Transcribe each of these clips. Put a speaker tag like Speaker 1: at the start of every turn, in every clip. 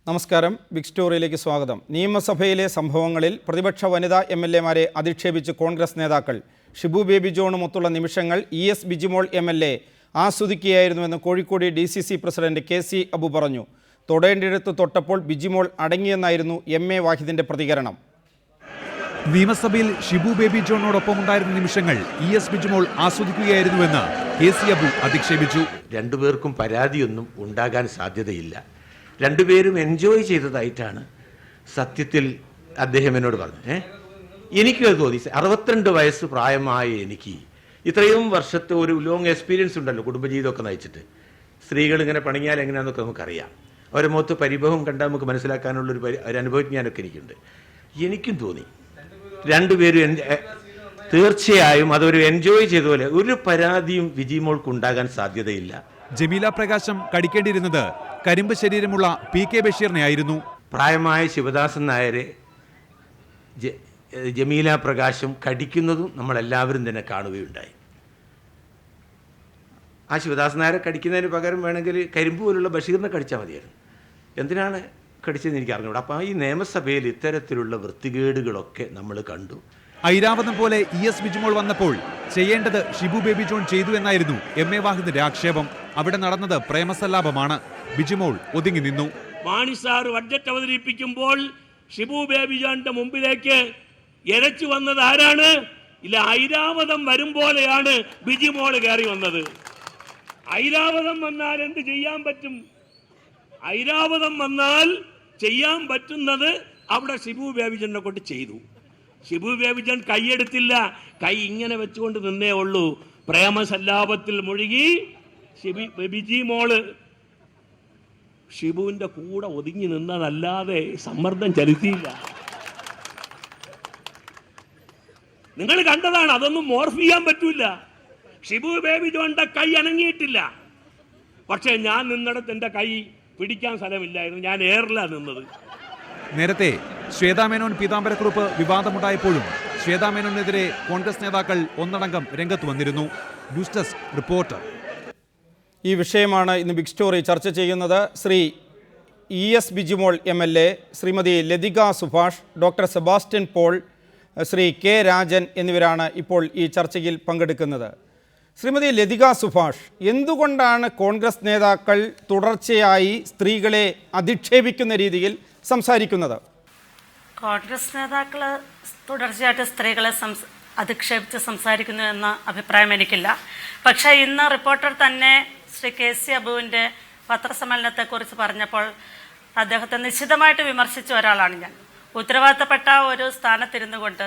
Speaker 1: നമസ്കാരം. ബിഗ് സ്റ്റോറിയിലേക്ക് സ്വാഗതം. നിയമസഭയിലെ സംഭവങ്ങളിൽ പ്രതിപക്ഷ വനിതാ എംഎൽഎമാരെ അധിക്ഷേപിച്ച് കോൺഗ്രസ് നേതാക്കൾ. ഷിബു ബേബി ജോണുമൊത്തുള്ള നിമിഷങ്ങൾ ES ബിജിമോൾ MLA ആസ്വദിക്കുകയായിരുന്നുവെന്ന് Kozhikode DCC president KC Abu പറഞ്ഞു. തൊടേണ്ടിടത്ത് തൊട്ടപ്പോൾ ബിജിമോൾ അടങ്ങിയെന്നായിരുന്നു MA വാഹിദിന്റെ പ്രതികരണം.
Speaker 2: നിയമസഭയിൽ ഷിബു ബേബി ജോണിനോടൊപ്പം ഉണ്ടായിരുന്ന നിമിഷങ്ങൾ ES ബിജിമോൾ ആസ്വദിക്കുകയായിരുന്നുവെന്ന് KC അബു അധിക്ഷേപിച്ചു.
Speaker 3: രണ്ടുപേർക്കും പരാതിയൊന്നും ഉണ്ടാകാൻ സാധ്യതയില്ല. രണ്ടുപേരും എൻജോയ് ചെയ്തതായിട്ടാണ് സത്യത്തിൽ അദ്ദേഹം എന്നോട് പറഞ്ഞത്. എനിക്കും അത് തോന്നി. 62 വയസ്സ് പ്രായമായ എനിക്ക് ഇത്രയും വർഷത്തെ ഒരു ലോങ് എക്സ്പീരിയൻസ് ഉണ്ടല്ലോ കുടുംബജീവിതമൊക്കെ നയിച്ചിട്ട്. സ്ത്രീകൾ ഇങ്ങനെ പണിയാൽ എങ്ങനെയാണെന്നൊക്കെ നമുക്കറിയാം. അവരെ മുഖത്ത് പരിഭവം കണ്ടാൽ നമുക്ക് മനസ്സിലാക്കാനുള്ളൊരു അനുഭവജ്ഞാനമൊക്കെ എനിക്കുണ്ട്. എനിക്കും തോന്നി രണ്ടുപേരും തീർച്ചയായും അതൊരു എൻജോയ് ചെയ്ത പോലെ ഒരു പരാതിയും വിജിമോൾക്ക് ഉണ്ടാകാൻ സാധ്യതയില്ല.
Speaker 2: ജമീല പ്രകാശം കടിക്കേണ്ടിയിരുന്നത് കരിമ്പ് ശരീരമുള്ള PK ബഷീറിനെ ആയിരുന്നു.
Speaker 3: പ്രായമായ ശിവദാസൻ നായരെ ജമീല പ്രകാശം കടിക്കുന്നതും നമ്മളെല്ലാവരും തന്നെ കാണുകയുണ്ടായി. ആ ശിവദാസൻ നായരെ കടിക്കുന്നതിന് പകരം വേണമെങ്കിൽ കരിമ്പ് പോലുള്ള ബഷീറിനെ കടിച്ചാൽ മതിയായിരുന്നു. എന്തിനാണ് കടിച്ചതെന്ന് എനിക്ക് അറിഞ്ഞൂടാ. അപ്പോൾ ഈ നിയമസഭയിൽ ഇത്തരത്തിലുള്ള വൃത്തികേടുകളൊക്കെ നമ്മൾ കണ്ടു.
Speaker 2: ഐരാവതം പോലെ ES ബിജിമോൾ വന്നപ്പോൾ ചെയ്യേണ്ടത് ഷിബു ബേബി ജോൺ ചെയ്തു എന്നായിരുന്നു MA വാഹിദിന്റെ ആക്ഷേപം. അവിടെ നടന്നത് പ്രേമസല്ലാപമാണ്. ബിജിമോൾ ഒതുങ്ങി നിന്നു.
Speaker 4: മാണി സാർ ബഡ്ജറ്റ് അവതരിപ്പിക്കുമ്പോൾ ഷിബു ബേബി ജോണിന്റെ മുമ്പിലേക്ക് എരച്ചു വന്നത് ആരാണ്? ഇല്ല, ഐരാവതം വരും പോലെയാണ് ബിജിമോൾ കയറി വന്നത്. ഐരാവതം വന്നാൽ എന്ത് ചെയ്യാൻ പറ്റും? ഐരാവതം വന്നാൽ ചെയ്യാൻ പറ്റുന്നത് അവിടെ ഷിബു ബേബി ജോണിനെ കൊണ്ട് ചെയ്തു. ഷിബു ബേബി ജോൺ കൈയെടുത്തില്ല, കൈ ഇങ്ങനെ വെച്ചുകൊണ്ട് നിന്നേ ഉള്ളൂ. പ്രേമസല്ലാപത്തിൽ മുഴുകി ബിജിമോള് ഷിബുവിന്റെ കൂടെ ഒതുങ്ങി നിന്നതല്ലാതെ സമ്മർദ്ദം ചെലുത്തിയില്ല. നിങ്ങൾ കണ്ടതാണ്. അതൊന്നും മോർഫ് ചെയ്യാൻ പറ്റൂല. ഷിബു ബേബി ജോണിന്റെ കൈ അനങ്ങിയിട്ടില്ല. പക്ഷെ ഞാൻ നിന്നിടത്ത് എൻ്റെ കൈ പിടിക്കാൻ സ്ഥലമില്ലായിരുന്നു. ഞാൻ എയറിലാണ് നിന്നത്.
Speaker 2: നേരത്തെ ശ്വേതാമേനോൻ പീതാംബരക്കുറുപ്പ് വിവാദമുണ്ടായപ്പോഴും ശ്വേതാമേനോനെതിരെ കോൺഗ്രസ് നേതാക്കൾ ഒന്നടങ്കം രംഗത്ത് വന്നിരുന്നു. News desk reporter.
Speaker 1: ഈ വിഷയമാണ് ഇന്ന് ബിഗ് സ്റ്റോറി ചർച്ച ചെയ്യുന്നത്. Shri ES Bijimol MLA, Shrimati Lathika Subhash, doctor Sebastian Paul, Shri K Rajan എന്നിവരാണ് ഇപ്പോൾ ഈ ചർച്ചയിൽ പങ്കെടുക്കുന്നത്. ശ്രീമതി ലതിക സുഭാഷ്, എന്തുകൊണ്ടാണ് കോൺഗ്രസ് നേതാക്കൾ തുടർച്ചയായി സ്ത്രീകളെ അധിക്ഷേപിക്കുന്ന രീതിയിൽ സംസാരിക്കുന്നത്?
Speaker 5: കോൺഗ്രസ് നേതാക്കൾ തുടർച്ചയായിട്ട് സ്ത്രീകളെ അധിക്ഷേപിച്ച് സംസാരിക്കുന്നു എന്ന അഭിപ്രായം എനിക്കില്ല. പക്ഷേ ഇന്ന് റിപ്പോർട്ടർ തന്നെ ശ്രീ KC അബുവിൻ്റെ പത്രസമ്മേളനത്തെക്കുറിച്ച് പറഞ്ഞപ്പോൾ അദ്ദേഹത്തെ നിശ്ചിതമായിട്ട് വിമർശിച്ച ഒരാളാണ് ഞാൻ. ഉത്തരവാദിത്തപ്പെട്ട ഒരു സ്ഥാനത്തിരുന്നു കൊണ്ട്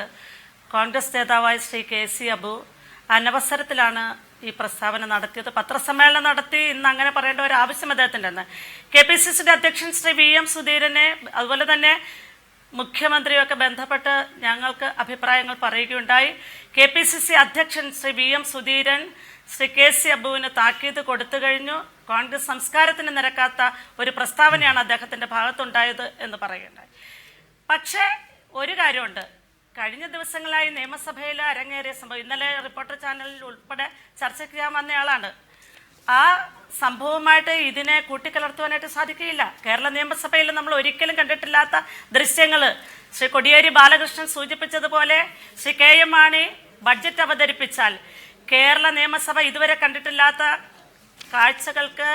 Speaker 5: കോൺഗ്രസ് നേതാവായ ശ്രീ KC അബു അനവസരത്തിലാണ് ഈ പ്രസ്താവന നടത്തിയത്. പത്രസമ്മേളനം നടത്തി ഇന്ന് അങ്ങനെ പറയേണ്ട ഒരു ആവശ്യം അദ്ദേഹത്തിൻ്റെ എന്ന്. KPCC അധ്യക്ഷൻ ശ്രീ VM സുധീരനെ അതുപോലെ തന്നെ മുഖ്യമന്ത്രിയൊക്കെ ബന്ധപ്പെട്ട് ഞങ്ങൾക്ക് അഭിപ്രായങ്ങൾ പറയുകയുണ്ടായി. KPCC അധ്യക്ഷൻ ശ്രീ VM സുധീരൻ ശ്രീ KC അബുവിന് താക്കീത് കൊടുത്തു കഴിഞ്ഞു. കോൺഗ്രസ് സംസ്കാരത്തിന് നിരക്കാത്ത ഒരു പ്രസ്താവനയാണ് അദ്ദേഹത്തിൻ്റെ ഭാഗത്തുണ്ടായത് എന്ന് പറയുകയുണ്ടായി. പക്ഷേ ഒരു കാര്യമുണ്ട്. കഴിഞ്ഞ ദിവസങ്ങളായി നിയമസഭയിൽ അരങ്ങേറിയ സംഭവം ഇന്നലെ റിപ്പോർട്ടർ ചാനലിൽ ഉൾപ്പെടെ ചർച്ചയ്ക്ക് ഞാൻ വന്നയാളാണ്. ആ സംഭവമായിട്ട് ഇതിനെ കൂട്ടിക്കലർത്തുവാനായിട്ട് സാധിക്കുകയില്ല. കേരള നിയമസഭയിൽ നമ്മൾ ഒരിക്കലും കണ്ടിട്ടില്ലാത്ത ദൃശ്യങ്ങൾ ശ്രീ കോടിയേരി ബാലകൃഷ്ണൻ സൂചിപ്പിച്ചതുപോലെ ശ്രീ KM മാണി ബഡ്ജറ്റ് അവതരിപ്പിച്ചാൽ കേരള നിയമസഭ ഇതുവരെ കണ്ടിട്ടില്ലാത്ത കാഴ്ചകൾക്ക്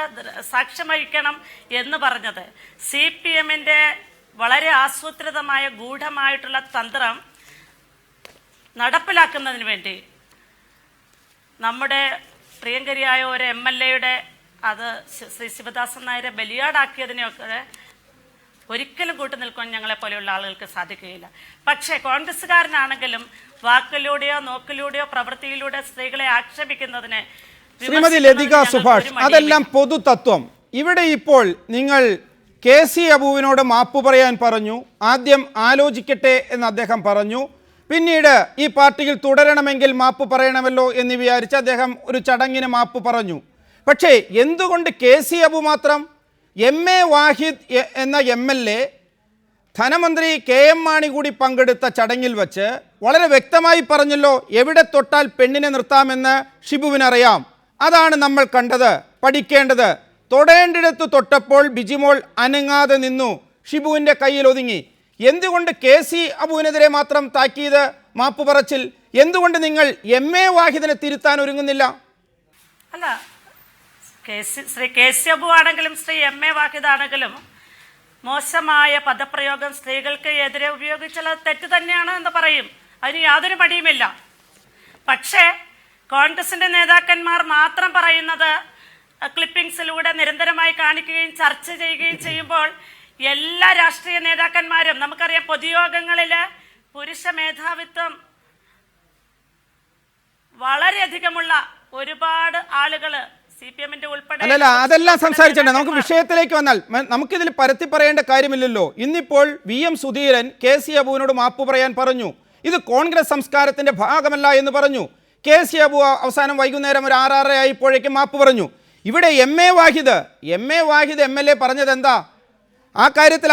Speaker 5: സാക്ഷ്യം വഹിക്കണം എന്ന് പറഞ്ഞത് CPMന്റെ വളരെ ആസൂത്രിതമായ ഗൂഢമായിട്ടുള്ള തന്ത്രം നടപ്പിലാക്കുന്നതിന് വേണ്ടി നമ്മുടെ പ്രിയങ്കരിയായ ഒരു MLAയുടെ അത് ശ്രീ ശിവദാസൻ നായരെ ബലിയാടാക്കിയതിനെയൊക്കെ ഒരിക്കലും കൂട്ടുനിൽക്കാൻ ഞങ്ങളെപ്പോലെയുള്ള ആളുകൾക്ക് സാധിക്കുകയില്ല. പക്ഷേ കോൺഗ്രസ്സുകാരനാണെങ്കിലും വാക്കിലൂടെയോ നോക്കിലൂടെയോ പ്രവൃത്തിയിലൂടെ സ്ത്രീകളെ ആക്ഷേപിക്കുന്നതിന്
Speaker 1: ശ്രീമതി ലതിക സുഭാഷ്, അതെല്ലാം പൊതു തത്വം. ഇവിടെ ഇപ്പോൾ നിങ്ങൾ KC അബുവിനോട് മാപ്പ് പറയാൻ പറഞ്ഞു. ആദ്യം ആലോചിക്കട്ടെ എന്ന് അദ്ദേഹം പറഞ്ഞു. പിന്നീട് ഈ പാർട്ടിയിൽ തുടരണമെങ്കിൽ മാപ്പ് പറയണമല്ലോ എന്ന് വിചാരിച്ച് അദ്ദേഹം ഒരു ചടങ്ങിന് മാപ്പ് പറഞ്ഞു. പക്ഷേ എന്തുകൊണ്ട് KC അബു മാത്രം? MA വാഹിദ് എന്ന MLA ധനമന്ത്രി KM മാണി കൂടി പങ്കെടുത്ത ചടങ്ങിൽ വച്ച് വളരെ വ്യക്തമായി പറഞ്ഞല്ലോ, എവിടെ തൊട്ടാൽ പെണ്ണിനെ നിർത്താമെന്ന് ഷിബുവിനറിയാം. അതാണ് നമ്മൾ കണ്ടത്, പഠിക്കേണ്ടത്. തൊടേണ്ടിടത്ത് തൊട്ടപ്പോൾ ബിജിമോൾ അനങ്ങാതെ നിന്നു. ഷിബുവിൻ്റെ കയ്യിൽ ഒതുങ്ങി. എന്തുകൊണ്ട് KC അബുവിനെതിരെ മാത്രം താക്കീത്, മാപ്പ് പറച്ചിൽ? എന്തുകൊണ്ട് നിങ്ങൾ MA വാഹിദിനെ തിരുത്താൻ ഒരുങ്ങുന്നില്ല?
Speaker 5: അല്ല, ശ്രീ KC അബു ആണെങ്കിലും ശ്രീ MA വാഹിദ് ആണെങ്കിലും മോശമായ പദപ്രയോഗം സ്ത്രീകൾക്ക് എതിരെ ഉപയോഗിച്ചുള്ളത് തെറ്റ് തന്നെയാണ് എന്ന് പറയും. അതിന് യാതൊരു മടിയുമില്ല. പക്ഷേ കോൺഗ്രസിന്റെ നേതാക്കന്മാർ മാത്രം പറയുന്നത് ക്ലിപ്പിംഗ്സിലൂടെ നിരന്തരമായി കാണിക്കുകയും ചർച്ച ചെയ്യുകയും ചെയ്യുമ്പോൾ എല്ലാ രാഷ്ട്രീയ നേതാക്കന്മാരും, നമുക്കറിയാം പൊതുയോഗങ്ങളില് പുരുഷ മേധാവിത്വം വളരെയധികമുള്ള ഒരുപാട് ആളുകള് CPM-ന്റെ ഉൾപ്പെടെ
Speaker 1: അല്ലല്ല, അതെല്ലാം സംസാരിച്ചേ നമുക്ക് വിഷയത്തിലേക്ക് വന്നാൽ നമുക്കിതിൽ പരത്തി പറയേണ്ട കാര്യമില്ലല്ലോ. ഇന്നിപ്പോൾ VM സുധീരൻ KC അബുവിനോട് മാപ്പ് പറയാൻ പറഞ്ഞു. ഇത് കോൺഗ്രസ് സംസ്കാരത്തിന്റെ ഭാഗമല്ല എന്ന് പറഞ്ഞു. KC അബു അവസാനം വൈകുന്നേരം ഒരു 6:30 ആയപ്പോഴേക്കും മാപ്പ് പറഞ്ഞു. ഇവിടെ MA വാഹിദ് MLA പറഞ്ഞത് എന്താ? ആ കാര്യത്തിൽ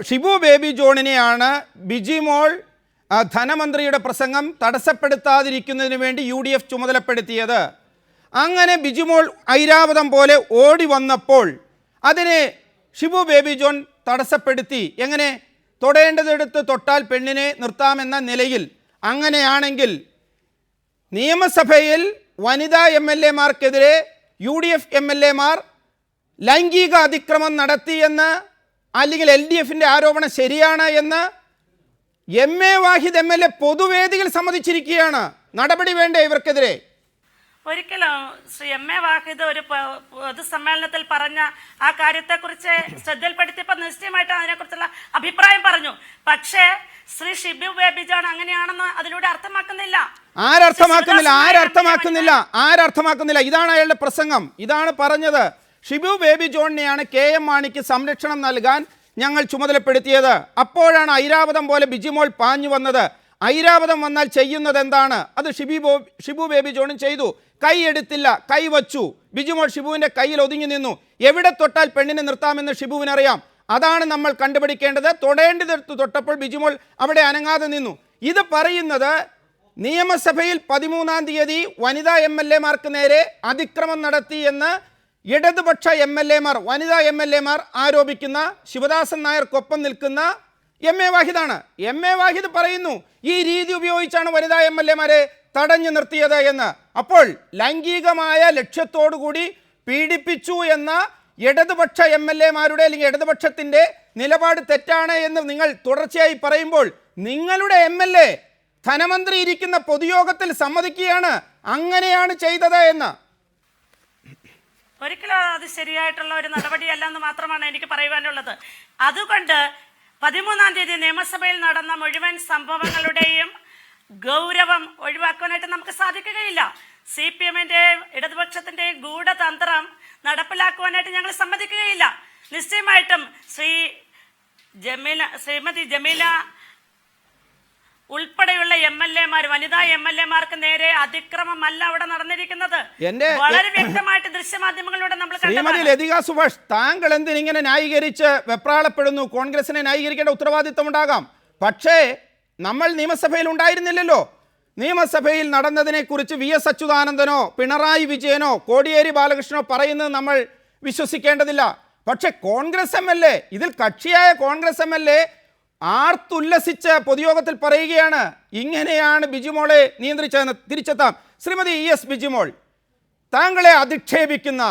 Speaker 1: ഷിബു ബേബി ജോണിനെയാണ് ബിജിമോൾ ധനമന്ത്രിയുടെ പ്രസംഗം തടസ്സപ്പെടുത്താതിരിക്കുന്നതിന് വേണ്ടി UDF ചുമതലപ്പെടുത്തിയത്. അങ്ങനെ ബിജിമോൾ ഐരാവതം പോലെ ഓടി വന്നപ്പോൾ അതിനെ ഷിബു ബേബി ജോൺ തടസ്സപ്പെടുത്തി. എങ്ങനെ? തൊടേണ്ടതെടുത്ത് തൊട്ടാൽ പെണ്ണിനെ നിർത്താമെന്ന നിലയിൽ. അങ്ങനെയാണെങ്കിൽ നിയമസഭയിൽ വനിതാ MLA-മാർക്കെതിരെ UDF MLA-മാർ ലൈംഗിക അതിക്രമം നടത്തിയെന്ന് അല്ലെങ്കിൽ LDF-ന്റെ ആരോപണം ശരിയാണ് എന്ന് MA വാഹിദ് MLA പൊതുവേദിയിൽ സമ്മതിച്ചിരിക്കുകയാണ്. നടപടി വേണ്ടേ ഇവർക്കെതിരെ?
Speaker 5: ഒരിക്കലും ശ്രീ MA വാഹിദ് ഒരു പൊതുസമ്മേളനത്തിൽ പറഞ്ഞ ആ കാര്യത്തെക്കുറിച്ച് ശ്രദ്ധയിൽപ്പെടുത്തിയപ്പോൾ നിശ്ചയമായിട്ട് അതിനെക്കുറിച്ചുള്ള അഭിപ്രായം പറഞ്ഞു. പക്ഷേ ശ്രീ ഷിബു ബേബി ജോൺ അങ്ങനെയാണെന്ന് അതിലൂടെ അർത്ഥമാക്കുന്നില്ല.
Speaker 1: ആരർത്ഥമാക്കുന്നില്ല. ഇതാണ് അയാളുടെ പ്രസംഗം. ഇതാണ് പറഞ്ഞത്. ഷിബു ബേബി ജോണിനെയാണ് KM മാണിക്ക് സംരക്ഷണം നൽകാൻ ഞങ്ങൾ ചുമതലപ്പെടുത്തിയത്. അപ്പോഴാണ് ഐരാവതം പോലെ ബിജിമോൾ പാഞ്ഞു വന്നത്. ഐരാവതം വന്നാൽ ചെയ്യുന്നത് എന്താണ്? അത് ഷിബു ബേബി ജോണും ചെയ്തു. കൈ എടുത്തില്ല, കൈ വച്ചു. ബിജിമോൾ ഷിബുവിൻ്റെ കയ്യിൽ ഒതുങ്ങി നിന്നു. എവിടെ തൊട്ടാൽ പെണ്ണിനെ നിർത്താമെന്ന് ഷിബുവിനറിയാം. അതാണ് നമ്മൾ കണ്ടുപിടിക്കേണ്ടത്. തൊടേണ്ടതെടുത്ത് തൊട്ടപ്പോൾ ബിജിമോൾ അവിടെ അനങ്ങാതെ നിന്നു. ഇത് പറയുന്നത് നിയമസഭയിൽ 13-ാം തീയതി വനിതാ MLA-മാർക്ക് നേരെ അതിക്രമം നടത്തി എന്ന് ഇടതുപക്ഷ MLA-മാർ, വനിതാ MLA-മാർ ആരോപിക്കുന്ന ശിവദാസൻ നായർക്കൊപ്പം നിൽക്കുന്ന MA വാഹിദാണ്. MA വാഹിദ് പറയുന്നു ഈ രീതി ഉപയോഗിച്ചാണ് വനിതാ MLA-മാരെ തടഞ്ഞു നിർത്തിയത് എന്ന്. അപ്പോൾ ലൈംഗികമായ ലക്ഷ്യത്തോടുകൂടി പീഡിപ്പിച്ചു എന്ന ഇടതുപക്ഷ MLA-മാരുടെ അല്ലെങ്കിൽ ഇടതുപക്ഷത്തിൻ്റെ നിലപാട് തെറ്റാണ് എന്ന് നിങ്ങൾ തുടർച്ചയായി പറയുമ്പോൾ നിങ്ങളുടെ MLA ധനമന്ത്രി ഇരിക്കുന്ന പൊതുയോഗത്തിൽ സമ്മതിക്കുകയാണ് അങ്ങനെയാണ് ചെയ്തത് എന്ന്.
Speaker 5: ഒരിക്കലും അത് ശരിയായിട്ടുള്ള ഒരു നടപടിയല്ലെന്ന് മാത്രമാണ് എനിക്ക് പറയുവാനുള്ളത്. അതുകൊണ്ട് 13-ാം തീയതി നിയമസഭയിൽ നടന്ന മുഴുവൻ സംഭവങ്ങളുടെയും ഗൗരവം ഒഴിവാക്കാനായിട്ട് നമുക്ക് സാധിക്കുകയില്ല. CPM-ന്റെയും ഇടതുപക്ഷത്തിന്റെയും ഗൂഢതന്ത്രം നടപ്പിലാക്കുവാനായിട്ട് ഞങ്ങൾ സമ്മതിക്കുകയില്ല. നിശ്ചയമായിട്ടും ശ്രീമതി ജമീല ഉൾപ്പെടെയുള്ള MLA-മാർ, വനിതാ MLA-മാർക്ക് നേരെ അതിക്രമമല്ല അവിടെ നടന്നിരിക്കുന്നത്. വളരെ വ്യക്തമായിട്ട് ദൃശ്യമാധ്യമങ്ങളിലൂടെ നമ്മൾ
Speaker 1: ശ്രീമതി ലതിക സുഭാഷ്, താങ്കൾ എന്തിനിങ്ങനെ ന്യായീകരിച്ച് വെപ്രാളപ്പെടുന്നു? കോൺഗ്രസിനെ ന്യായീകരിക്കേണ്ട ഉത്തരവാദിത്തം ഉണ്ടാകാം. പക്ഷേ നമ്മൾ നിയമസഭയിൽ ഉണ്ടായിരുന്നില്ലല്ലോ. നിയമസഭയിൽ നടന്നതിനെക്കുറിച്ച് VS അച്യുതാനന്ദനോ പിണറായി വിജയനോ കോടിയേരി ബാലകൃഷ്ണനോ പറയുന്നത് നമ്മൾ വിശ്വസിക്കേണ്ടതില്ല. പക്ഷെ കോൺഗ്രസ് MLA, ഇതിൽ കക്ഷിയായ കോൺഗ്രസ് MLA ആർത്തുല്ലസിച്ച് പൊതുയോഗത്തിൽ പറയുകയാണ് ഇങ്ങനെയാണ് ബിജിമോളെ നിയന്ത്രിച്ചതെന്ന്. തിരിച്ചെത്താം. ശ്രീമതി ES ബിജിമോൾ, താങ്കളെ അധിക്ഷേപിക്കുന്ന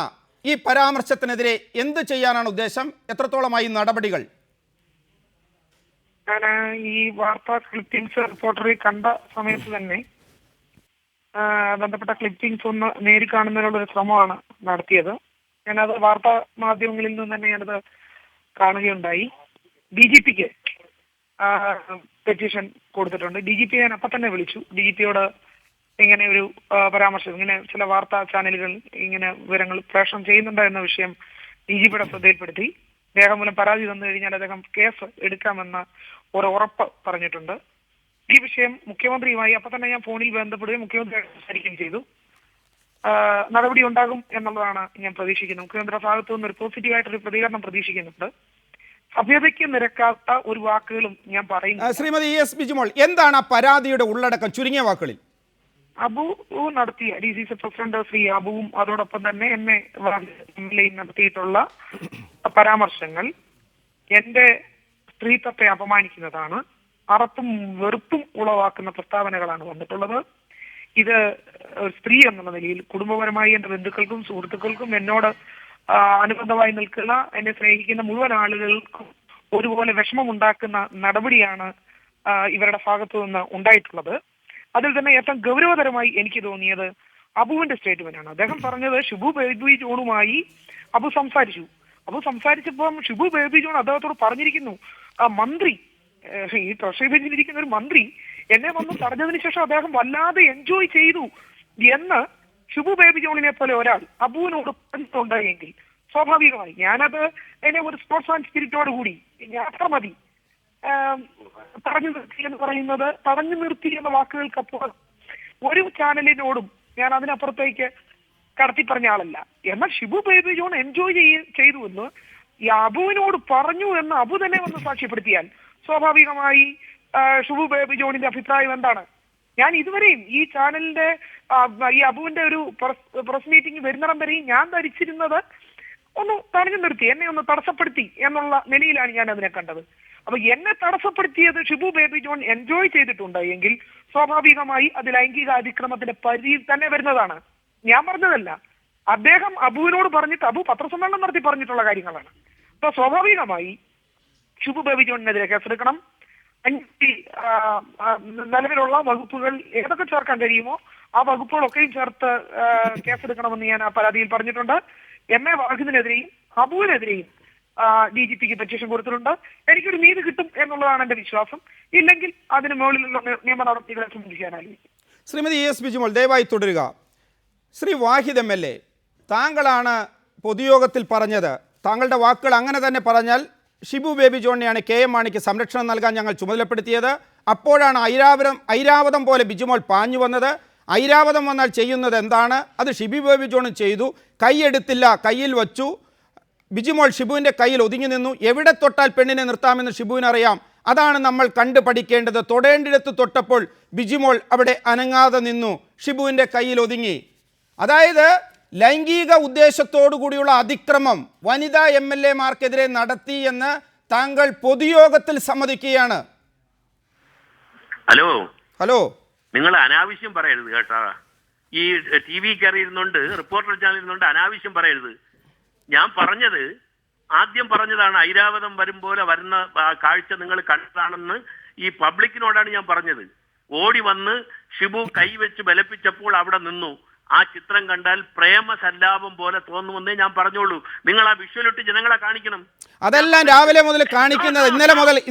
Speaker 1: ഈ പരാമർശത്തിനെതിരെ എന്ത് ചെയ്യാനാണ് ഉദ്ദേശം? എത്രത്തോളമായി നടപടികൾ?
Speaker 6: ഞാൻ ഈ വാർത്താ ക്ലിപ്പിംഗ്സ് റിപ്പോർട്ടറിൽ കണ്ട സമയത്ത് തന്നെ ബന്ധപ്പെട്ട ക്ലിപ്പിംഗ്സ് ഒന്ന് നേരിൽ ഒരു ശ്രമമാണ് നടത്തിയത്. ഞാനത് വാർത്താ മാധ്യമങ്ങളിൽ നിന്ന് തന്നെ ഞാനത് കാണുകയുണ്ടായി. DGPക്ക് പെറ്റീഷൻ കൊടുത്തിട്ടുണ്ട്. DGP ഞാൻ അപ്പം തന്നെ വിളിച്ചു. DGPയോട് ഇങ്ങനെ ഒരു പരാമർശം, ഇങ്ങനെ ചില വാർത്താ ചാനലുകൾ ഇങ്ങനെ വിവരങ്ങൾ പ്രേഷണം ചെയ്യുന്നുണ്ടോ എന്ന വിഷയം DGPയുടെ ശ്രദ്ധയിൽപ്പെടുത്തി. രേഖാമൂലം പരാതി തന്നു കഴിഞ്ഞാൽ അദ്ദേഹം കേസ് എടുക്കാമെന്ന ഒരു ഉറപ്പ് പറഞ്ഞിട്ടുണ്ട്. ഈ വിഷയം മുഖ്യമന്ത്രിയുമായി അപ്പം തന്നെ ഞാൻ ഫോണിൽ ബന്ധപ്പെടുകയും മുഖ്യമന്ത്രിയോട് സംസാരിക്കുകയും ചെയ്തു. നടപടി ഉണ്ടാകും എന്നുള്ളതാണ് ഞാൻ പ്രതീക്ഷിക്കുന്നത്. മുഖ്യമന്ത്രിയുടെ ഭാഗത്തു നിന്ന് ഒരു പോസിറ്റീവായിട്ടൊരു പ്രതികരണം പ്രതീക്ഷിക്കുന്നുണ്ട്. സഭ്യതയ്ക്ക് നിരക്കാത്ത ഒരു വാക്കുകളും ഞാൻ പറയുന്നു.
Speaker 1: ശ്രീമതി ES ബിജിമോൾ, എന്താണ് ആ പരാതിയുടെ ഉള്ളടക്കം ചുരുങ്ങിയ വാക്കുകളിൽ?
Speaker 6: അബു നടത്തിയ DCC പ്രസിഡന്റ് ശ്രീ അബുവും അതോടൊപ്പം തന്നെ MA നടത്തിയിട്ടുള്ള പരാമർശങ്ങൾ എന്റെ സ്ത്രീത്വത്തെ അപമാനിക്കുന്നതാണ്, അറപ്പും വെറുപ്പും ഉളവാക്കുന്ന പ്രസ്താവനകളാണ് വന്നിട്ടുള്ളത്. ഇത് ഒരു സ്ത്രീ എന്നുള്ള നിലയിൽ കുടുംബപരമായി എൻ്റെ ബന്ധുക്കൾക്കും സുഹൃത്തുക്കൾക്കും എന്നോട് അനുബന്ധമായി നിൽക്കുന്ന എന്നെ സ്നേഹിക്കുന്ന മുഴുവൻ ആളുകൾക്കും ഒരുപോലെ വിഷമമുണ്ടാക്കുന്ന നടപടിയാണ് ഇവരുടെ ഭാഗത്തു നിന്ന് ഉണ്ടായിട്ടുള്ളത്. അതിൽ തന്നെ ഏറ്റവും ഗൗരവതരമായി എനിക്ക് തോന്നിയത് അബുവിന്റെ സ്റ്റേറ്റ്മെന്റ് ആണ്. അദ്ദേഹം പറഞ്ഞത് ഷിബു ബേബി ജോണുമായി അബു സംസാരിച്ചപ്പോൾ ഷിബു ബേബി ജോൺ അദ്ദേഹത്തോട് പറഞ്ഞിരിക്കുന്നു, മന്ത്രി ഈ ട്രഷറി ബെഞ്ചിലിരിക്കുന്ന ഒരു മന്ത്രി എന്നെ വന്ന് തടഞ്ഞതിന് ശേഷം അദ്ദേഹം വല്ലാതെ എൻജോയ് ചെയ്തു എന്ന് ഷിബു ബേബി ജോണിനെ പോലെ ഒരാൾ അബുവിനോട് പറഞ്ഞിട്ടുണ്ടെങ്കിൽ സ്വാഭാവികമായി ഞാനത് എന്നെ ഒരു സ്പോർട്സ് ആൻഡ് സ്പിരിറ്റോട് കൂടി അത്ര മതി. തടഞ്ഞു നിർത്തി എന്ന് പറയുന്നത്, തടഞ്ഞു നിർത്തി എന്ന വാക്കുകൾക്കപ്പോൾ ഒരു ചാനലിനോടും ഞാൻ അതിനപ്പുറത്തേക്ക് കടത്തി പറഞ്ഞ ആളല്ല. എന്നാൽ ഷിബു ബേബി ജോൺ എൻജോയ് ചെയ്തു എന്ന് ഈ അബുവിനോട് പറഞ്ഞു എന്ന് അബു തന്നെ വന്ന് സാക്ഷ്യപ്പെടുത്തിയാൽ സ്വാഭാവികമായി ഷിബു ബേബി ജോണിന്റെ അഭിപ്രായം എന്താണ്? ഞാൻ ഇതുവരെയും ഈ ചാനലിന്റെ ഈ അബുവിന്റെ ഒരു പ്രസ് മീറ്റിംഗ് വരുന്നിടം വരെയും ഞാൻ ധരിച്ചിരുന്നത് ഒന്ന് തടഞ്ഞു നിർത്തി, എന്നെ ഒന്ന് തടസ്സപ്പെടുത്തി എന്നുള്ള നിലയിലാണ് ഞാൻ അതിനെ കണ്ടത്. അപ്പൊ എന്നെ തടസ്സപ്പെടുത്തിയത് ഷിബു ബേബി ജോൺ എൻജോയ് ചെയ്തിട്ടുണ്ട് എങ്കിൽ സ്വാഭാവികമായി അത് ലൈംഗിക അതിക്രമത്തിന്റെ പരിധിയിൽ തന്നെ വരുന്നതാണ്. ഞാൻ പറഞ്ഞതല്ല, അദ്ദേഹം അബുവിനോട് പറഞ്ഞിട്ട് അബു പത്രസമ്മേളനം നടത്തി പറഞ്ഞിട്ടുള്ള കാര്യങ്ങളാണ്. അപ്പൊ സ്വാഭാവികമായി ഷിബു ബേബി ജോണിനെതിരെ കേസെടുക്കണം. നിലവിലുള്ള വകുപ്പുകൾ ഏതൊക്കെ ചേർക്കാൻ കഴിയുമോ ആ വകുപ്പുകളൊക്കെയും ചേർത്ത് കേസെടുക്കണമെന്ന് ഞാൻ ആ പരാതിയിൽ പറഞ്ഞിട്ടുണ്ട്. MA വാഹിദിനെതിരെയും അബുവിനെതിരെയും DGPക്ക് പെറ്റീഷൻ കൊടുത്തിട്ടുണ്ട്. എനിക്കൊരു നീതി കിട്ടും എന്നുള്ളതാണ് എന്റെ വിശ്വാസം. ഇല്ലെങ്കിൽ അതിന് മുകളിലുള്ള നിയമ നടപടികളെ സംബന്ധിക്കാനായി.
Speaker 1: ശ്രീമതി ES ബിജിമോൾ ദയവായി തുടരുക. ശ്രീ വാഹിദ് MLA, താങ്കളാണ് പൊതുയോഗത്തിൽ പറഞ്ഞത്, താങ്കളുടെ വാക്കുകൾ അങ്ങനെ തന്നെ പറഞ്ഞാൽ ഷിബു ബേബി ജോണിനെയാണ് KM മാണിക്ക് സംരക്ഷണം നൽകാൻ ഞങ്ങൾ ചുമതലപ്പെടുത്തിയത്. അപ്പോഴാണ് ഐരാവതം പോലെ ബിജിമോൾ പാഞ്ഞു വന്നത്. ഐരാവതം വന്നാൽ ചെയ്യുന്നത് എന്താണ്? അത് ഷിബു ബേബി ജോൺ ചെയ്തു. കൈയെടുത്തില്ല, കയ്യിൽ വച്ചു. ബിജിമോൾ ഷിബുവിൻ്റെ കയ്യിൽ ഒതുങ്ങി നിന്നു. എവിടെ തൊട്ടാൽ പെണ്ണിനെ നിർത്താമെന്ന് ഷിബുവിനറിയാം. അതാണ് നമ്മൾ കണ്ടു പഠിക്കേണ്ടത്. തൊടേണ്ടിടത്ത് തൊട്ടപ്പോൾ ബിജിമോൾ അവിടെ അനങ്ങാതെ നിന്നു, ഷിബുവിൻ്റെ കയ്യിൽ ഒതുങ്ങി. അതായത് ലൈംഗിക ഉദ്ദേശത്തോടു കൂടിയുള്ള അതിക്രമം വനിതാ MLA മാർക്കെതിരെ നടത്തി എന്ന് താങ്കൾ പൊതുയോഗത്തിൽ സമ്മതിക്കുകയാണ്. ഹലോ,
Speaker 7: നിങ്ങൾ അനാവശ്യം പറയരുത് കേട്ടോ. ഈ TV കയറിയിരുന്നുണ്ട്, റിപ്പോർട്ടർ ചാനൽ ഇരുന്നുണ്ട്, അനാവശ്യം പറയരുത്. ഞാൻ പറഞ്ഞത് ആദ്യം പറഞ്ഞതാണ്, ഐരാവതം പോലെ വരുന്ന കാഴ്ച നിങ്ങൾ കണ്ടതാണെന്ന് ഈ പബ്ലിക്കിനോടാണ് ഞാൻ പറഞ്ഞത്. ഓടി വന്ന് ഷിബു കൈവച്ച് ബലപ്പിച്ചപ്പോൾ അവിടെ നിന്നു. ആ ചിത്രം കണ്ടാൽ പ്രേമസല്ലാപം പോലെ തോന്നുമെന്നേ ഞാൻ പറഞ്ഞോളൂ. നിങ്ങൾ ആ വിഷ്വലിട്ട് ജനങ്ങളെ കാണിക്കണം.
Speaker 1: അതെല്ലാം രാവിലെ മുതൽ കാണിക്കുന്നത്,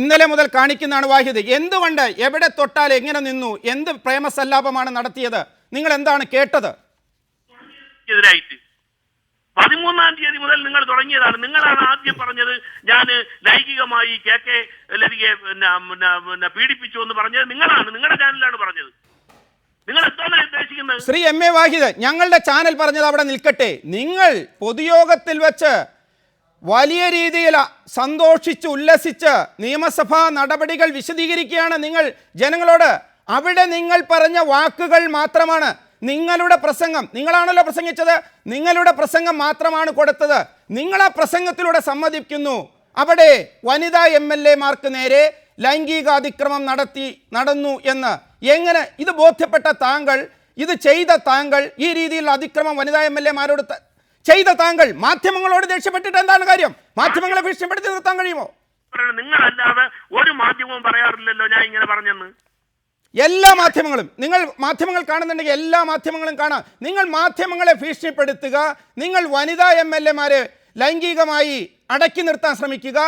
Speaker 1: ഇന്നലെ മുതൽ കാണിക്കുന്നതാണ് വാഹിദ്. എന്തുകൊണ്ട് എവിടെ തൊട്ടാൽ എങ്ങനെ നിന്നു? എന്ത് പ്രേമസല്ലാപമാണ് നടത്തിയത്? നിങ്ങൾ എന്താണ് കേട്ടത്?
Speaker 7: എതിരായിട്ട് 13-ാം തീയതി മുതൽ നിങ്ങൾ തുടങ്ങിയതാണ്. നിങ്ങളാണ് ആദ്യം പറഞ്ഞത് ഞാൻ ലൈംഗികമായി KK ലതികയെ പീഡിപ്പിച്ചു എന്ന് പറഞ്ഞത് നിങ്ങളാണ്, നിങ്ങളുടെ ചാനലിലാണ് പറഞ്ഞത്. നിങ്ങൾ എന്താണ് ഉദ്ദേശിക്കുന്നത്?
Speaker 1: ശ്രീ MA വാഹിദ്, ഞങ്ങളുടെ ചാനൽ പറഞ്ഞത് അവിടെ നിൽക്കട്ടെ. നിങ്ങൾ പൊതുയോഗത്തിൽ വെച്ച് വലിയ രീതിയിൽ സന്തോഷിച്ച് ഉല്ലസിച്ച് നിയമസഭാ നടപടികൾ വിശദീകരിക്കുകയാണ് നിങ്ങൾ ജനങ്ങളോട്. അവിടെ നിങ്ങൾ പറഞ്ഞ വാക്കുകൾ മാത്രമാണ്. നിങ്ങളുടെ പ്രസംഗം, നിങ്ങളാണല്ലോ പ്രസംഗിച്ചത്, നിങ്ങളുടെ പ്രസംഗം മാത്രമാണ് കൊടുത്തത്. നിങ്ങൾ ആ പ്രസംഗത്തിലൂടെ സമ്മതിക്കുന്നു അവിടെ വനിതാ MLA മാർക്ക് നേരെ ലൈംഗിക അതിക്രമം നടന്നു എന്ന്. എങ്ങനെ ഇത് ബോധ്യപ്പെട്ട താങ്കൾ, ഇത് ചെയ്ത താങ്കൾ, ഈ രീതിയിലുള്ള അതിക്രമം വനിതാ MLA മാരോട് ചെയ്ത താങ്കൾ മാധ്യമങ്ങളോട് ദേഷ്യപ്പെട്ടിട്ട് എന്താണ് കാര്യം? മാധ്യമങ്ങളെ ഭീഷണിപ്പെടുത്തി നിർത്താൻ കഴിയുമോ?
Speaker 7: നിങ്ങളല്ലാതെ ഒരു മാധ്യമവും പറയാറില്ലല്ലോ ഞാൻ ഇങ്ങനെ പറഞ്ഞെന്ന്.
Speaker 1: എല്ലാ മാധ്യമങ്ങളും, നിങ്ങൾ മാധ്യമങ്ങൾ കാണുന്നുണ്ടെങ്കിൽ എല്ലാ മാധ്യമങ്ങളും കാണാം. നിങ്ങൾ മാധ്യമങ്ങളെ ഭീഷണിപ്പെടുത്തുക, നിങ്ങൾ വനിതാ MLA മാരെ ലൈംഗികമായി അടക്കി നിർത്താൻ ശ്രമിക്കുക.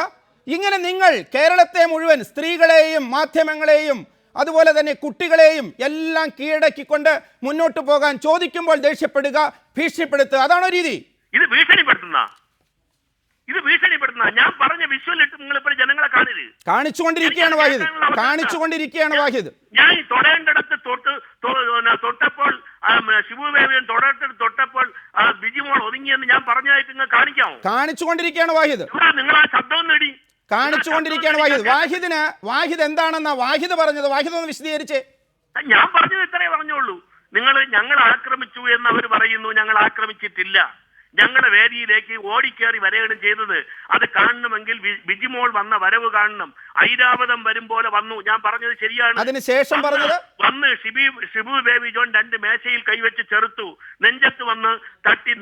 Speaker 1: ഇങ്ങനെ നിങ്ങൾ കേരളത്തെ മുഴുവൻ സ്ത്രീകളെയും മാധ്യമങ്ങളെയും അതുപോലെ തന്നെ കുട്ടികളെയും എല്ലാം കീഴടക്കിക്കൊണ്ട് മുന്നോട്ട് പോകാൻ ചോദിക്കുമ്പോൾ ദേഷ്യപ്പെടുക, ഭീഷണിപ്പെടുത്തുക, അതാണോ രീതി?
Speaker 7: ഇത് ഭീഷണിപ്പെടുത്തുന്ന ഞാൻ പറഞ്ഞ വിഷ്വലിട്ട് നിങ്ങൾ ഇപ്പോൾ ജനങ്ങളെ കാണരുത്.
Speaker 1: കാണിച്ചുകൊണ്ടിരിക്കുകയാണ് വാഹിദ്.
Speaker 7: ഞാൻ തൊടേണ്ടിടത്ത് തൊട്ടപ്പോൾ ഷിബു ബേബിയൻ തൊട്ടപ്പോൾ ബിജിമോൾ ഒതുങ്ങിയെന്ന് ഞാൻ പറഞ്ഞതായിട്ട് നിങ്ങൾ കാണിക്കാമോ?
Speaker 1: കാണിച്ചുകൊണ്ടിരിക്കുകയാണ് വാഹിദ്.
Speaker 7: നിങ്ങൾ ആ ശബ്ദം നേടി
Speaker 1: കാണിച്ചുകൊണ്ടിരിക്കുകയാണ് വാഹിദ്. വാഹിദ് എന്താണെന്നാ വാഹിദ് പറഞ്ഞത്? വാഹിദ് ഒന്ന് വിശദീകരിച്ചേ.
Speaker 7: ഞാൻ പറഞ്ഞത് ഇത്രേ പറഞ്ഞോളൂ. ഞങ്ങൾ ആക്രമിച്ചു എന്ന് അവർ പറയുന്നു. ഞങ്ങൾ ആക്രമിച്ചിട്ടില്ല. ഞങ്ങളുടെ വേദിയിലേക്ക് ഓടിക്കേറി വരികയാണ് ചെയ്തത്. അത് കാണണമെങ്കിൽ ബിജിമോൾ വന്ന വരവ് കാണണം. ഐരാവതം വരും പോലെ വന്നു. ഞാൻ പറഞ്ഞത് ശരിയാണ്.
Speaker 1: അതിനുശേഷം പറഞ്ഞത്
Speaker 7: വന്ന് ഷിബു ബേബി ജോൺ 2 മേശയിൽ കൈവച്ച് ചെറുത്തു, നെഞ്ചത്ത് വന്ന് തട്ടി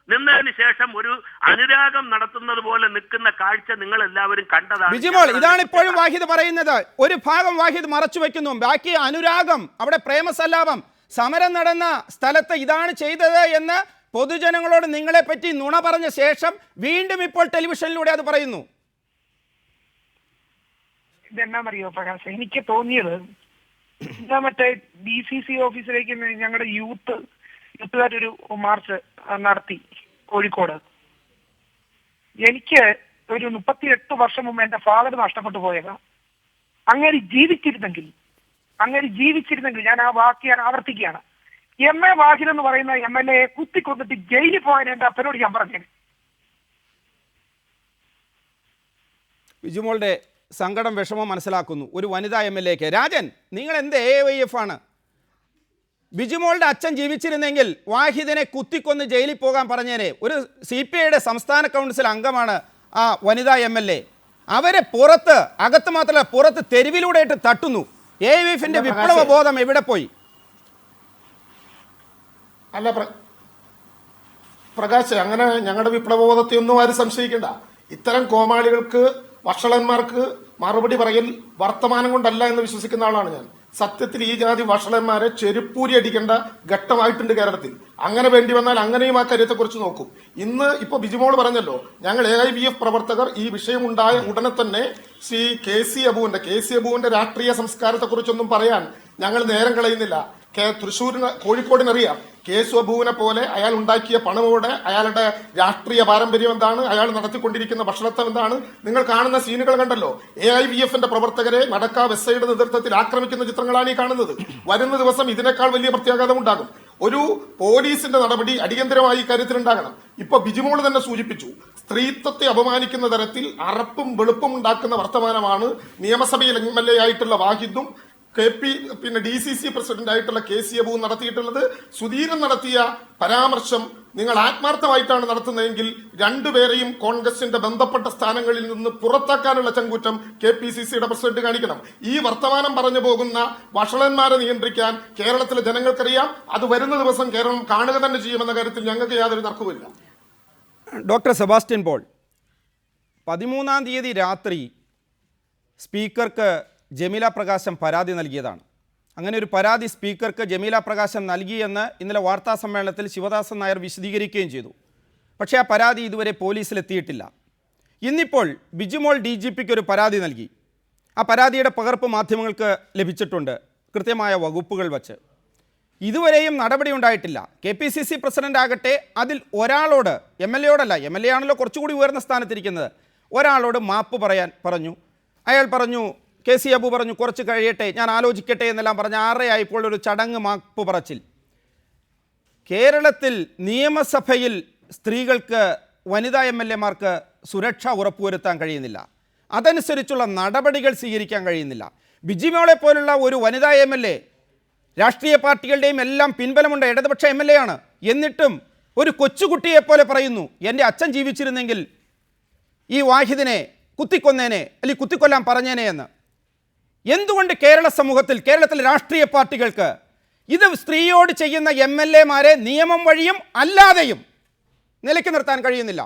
Speaker 7: നിന്നതിന് ശേഷം ഒരു അനുരാഗം നടത്തുന്നത് പോലെ നിൽക്കുന്ന കാഴ്ച നിങ്ങൾ എല്ലാവരും കണ്ടതാണ്.
Speaker 1: ബിജിമോൾ, ഇതാണ് ഇപ്പോഴും വാഹിദ് പറയുന്നത്. ഒരു ഭാഗം വാഹിദ് മറച്ചു വെക്കുന്നു, ബാക്കി അനുരാഗം, അവിടെ പ്രേമസല്ലാപം. സമരം നടന്ന സ്ഥലത്ത് ഇതാണ് ചെയ്തത് എന്ന് പൊതുജനങ്ങളോട് നിങ്ങളെ പറ്റി നുണ പറഞ്ഞ ശേഷം വീണ്ടും ഇപ്പോൾ ടെലിവിഷനിലൂടെ അത് പറയുന്നു.
Speaker 6: ഇതെന്നാന്നറിയോ പ്രകാശ്, എനിക്ക് തോന്നിയത് ഞാൻ മറ്റേ DCC ഓഫീസിലേക്ക് ഞങ്ങളുടെ യൂത്തുകാരൊരു മാർച്ച് നടത്തി കോഴിക്കോട്. എനിക്ക് ഒരു 38 വർഷം മുമ്പ് എന്റെ ഫാദർ നഷ്ടപ്പെട്ടു പോയേക്കാം. അങ്ങനെ ജീവിച്ചിരുന്നെങ്കിൽ ഞാൻ ആ വാക്ക് ആവർത്തിക്കുകയാണ്. MA വാഹിദ് എന്ന് പറയുന്ന MLA കുത്തിക്കൊന്നിട്ട് ജയിലിൽ പോകാൻ എന്റെ അപ്പനോട് ഞാൻ പറഞ്ഞത്.
Speaker 1: ബിജിമോളുടെ സങ്കടം, വിഷമം മനസ്സിലാക്കുന്നു. ഒരു വനിതാ MLA-ക്ക് രാജൻ, നിങ്ങൾ എന്ത് AYF ആണ്? ബിജിമോളുടെ അച്ഛൻ ജീവിച്ചിരുന്നെങ്കിൽ വാഹിദിനെ കുത്തിക്കൊന്ന് ജയിലിൽ പോകാൻ പറഞ്ഞേനെ. ഒരു CPIയുടെ സംസ്ഥാന കൗൺസിൽ അംഗമാണ് ആ വനിതാ MLA. അവരെ പുറത്ത്, അകത്ത് മാത്രമല്ല പുറത്ത് തെരുവിലൂടെ ഇട്ട് തട്ടുന്നു. AYF-ന്റെ വിപ്ലവ ബോധം എവിടെ പോയി?
Speaker 8: അല്ല പ്രകാശ്, അങ്ങനെ ഞങ്ങളുടെ വിപ്ലവബോധത്തെ ഒന്നും ആരും സംശയിക്കണ്ട. ഇത്തരം കോമാളികൾക്ക്, വഷളന്മാർക്ക് മറുപടി പറയൽ വർത്തമാനം കൊണ്ടല്ല എന്ന് വിശ്വസിക്കുന്ന ആളാണ് ഞാൻ. സത്യത്തിൽ ഈ ജാതി വഷളന്മാരെ ചെരുപ്പൂരി അടിക്കേണ്ട ഘട്ടമായിട്ടുണ്ട് കേരളത്തിൽ. അങ്ങനെ വേണ്ടി വന്നാൽ അങ്ങനെയും ആ കാര്യത്തെക്കുറിച്ച് നോക്കും. ഇപ്പൊ ബിജിമോൾ പറഞ്ഞല്ലോ, ഞങ്ങൾ AIVF പ്രവർത്തകർ ഈ വിഷയമുണ്ടായ ഉടനെ തന്നെ ശ്രീ KC അബുവിന്റെ രാഷ്ട്രീയ സംസ്കാരത്തെക്കുറിച്ചൊന്നും പറയാൻ ഞങ്ങൾ നേരം കളയുന്നില്ല. കോഴിക്കോടിനറിയാം KC അബുവിനെ പോലെ അയാൾ ഉണ്ടാക്കിയ പണമോടെ അയാളുടെ രാഷ്ട്രീയ പാരമ്പര്യം എന്താണ്, അയാൾ നടത്തിക്കൊണ്ടിരിക്കുന്ന ഭക്ഷണത്വം എന്താണ്. നിങ്ങൾ കാണുന്ന സീനുകൾ കണ്ടല്ലോ. AIVF-ന്റെ പ്രവർത്തകരെ നടക്കാ SIയുടെ നേതൃത്വത്തിൽ ആക്രമിക്കുന്ന ചിത്രങ്ങളാണ് ഈ കാണുന്നത്. വരുന്ന ദിവസം ഇതിനേക്കാൾ വലിയ പ്രത്യാഘാതം ഉണ്ടാകും. ഒരു പോലീസിന്റെ നടപടി അടിയന്തരമായി ഇക്കാര്യത്തിൽ ഉണ്ടാകണം. ഇപ്പൊ ബിജിമോൾ തന്നെ സൂചിപ്പിച്ചു, സ്ത്രീത്വത്തെ അപമാനിക്കുന്ന തരത്തിൽ അറപ്പും വെളുപ്പും ഉണ്ടാക്കുന്ന വർത്തമാനമാണ് നിയമസഭയിൽ MLA ആയിട്ടുള്ള വാഹിദും DCC പ്രസിഡന്റ് ആയിട്ടുള്ള KC അബുവും നടത്തിയിട്ടുള്ളത്. സുധീരൻ നടത്തിയ പരാമർശം നിങ്ങൾ ആത്മാർത്ഥമായിട്ടാണ് നടത്തുന്നതെങ്കിൽ രണ്ടുപേരെയും കോൺഗ്രസിന്റെ ബന്ധപ്പെട്ട സ്ഥാനങ്ങളിൽ നിന്ന് പുറത്താക്കാനുള്ള ചങ്കൂറ്റം KPCCയുടെ പ്രസിഡന്റ് കാണിക്കണം. ഈ വർത്തമാനം പറഞ്ഞു പോകുന്ന വഷളന്മാരെ നിയന്ത്രിക്കാൻ കേരളത്തിലെ ജനങ്ങൾക്കറിയാം. അത് വരുന്ന ദിവസം കേരളം കാണുക തന്നെ ചെയ്യുമെന്ന കാര്യത്തിൽ ഞങ്ങൾക്ക് യാതൊരു തർക്കവുമില്ല.
Speaker 1: ഡോക്ടർ സെബാസ്റ്റ്യൻ പോൾ, 13-ാം തീയതി രാത്രി സ്പീക്കർക്ക് ജമീല പ്രകാശം പരാതി നൽകിയതാണ്. അങ്ങനെ ഒരു പരാതി സ്പീക്കർക്ക് ജമീല പ്രകാശം നൽകിയെന്ന് ഇന്നലെ വാർത്താ സമ്മേളനത്തിൽ ശിവദാസൻ നായർ വിശദീകരിക്കുകയും ചെയ്തു. പക്ഷേ ആ പരാതി ഇതുവരെ പോലീസിലെത്തിയിട്ടില്ല. ഇന്നിപ്പോൾ ബിജിമോൾ DGPക്ക് ഒരു പരാതി നൽകി. ആ പരാതിയുടെ പകർപ്പ് മാധ്യമങ്ങൾക്ക് ലഭിച്ചിട്ടുണ്ട്, കൃത്യമായ വകുപ്പുകൾ വച്ച്. ഇതുവരെയും നടപടി ഉണ്ടായിട്ടില്ല. KPCC പ്രസിഡന്റ് ആകട്ടെ അതിൽ ഒരാളോട്, MLA-യോടല്ല, MLA ആണല്ലോ കുറച്ചുകൂടി ഉയർന്ന സ്ഥാനത്തിരിക്കുന്നത്, ഒരാളോട് മാപ്പ് പറയാൻ പറഞ്ഞു. അയാൾ പറഞ്ഞു, KC അബു പറഞ്ഞു കുറച്ച് കഴിയട്ടെ, ഞാൻ ആലോചിക്കട്ടെ എന്നെല്ലാം പറഞ്ഞ് 6 ആയപ്പോൾ ഒരു ചടങ്ങ് മാപ്പ് പറച്ചിൽ. കേരളത്തിൽ നിയമസഭയിൽ സ്ത്രീകൾക്ക്, വനിതാ MLA-മാർക്ക് സുരക്ഷ ഉറപ്പുവരുത്താൻ കഴിയുന്നില്ല. അതനുസരിച്ചുള്ള നടപടികൾ സ്വീകരിക്കാൻ കഴിയുന്നില്ല. ബിജിമോളെ പോലുള്ള ഒരു വനിതാ MLA, രാഷ്ട്രീയ പാർട്ടികളുടെയും എല്ലാം പിൻബലമുണ്ട്, ഇടതുപക്ഷ MLA ആണ്. എന്നിട്ടും ഒരു കൊച്ചുകുട്ടിയെപ്പോലെ പറയുന്നു, എൻ്റെ അച്ഛൻ ജീവിച്ചിരുന്നെങ്കിൽ ഈ വാഹിദിനെ കുത്തിക്കൊന്നേനെ, അല്ലെങ്കിൽ കുത്തിക്കൊല്ലാൻ പറഞ്ഞേനെ എന്ന്. എന്തുകൊണ്ട് കേരള സമൂഹത്തിൽ, കേരളത്തിലെ രാഷ്ട്രീയ പാർട്ടികൾക്ക് ഇത് സ്ത്രീയോട് ചെയ്യുന്ന MLA-മാരെ നിയമം വഴിയും അല്ലാതെയും നിലയ്ക്ക് നിർത്താൻ കഴിയുന്നില്ല?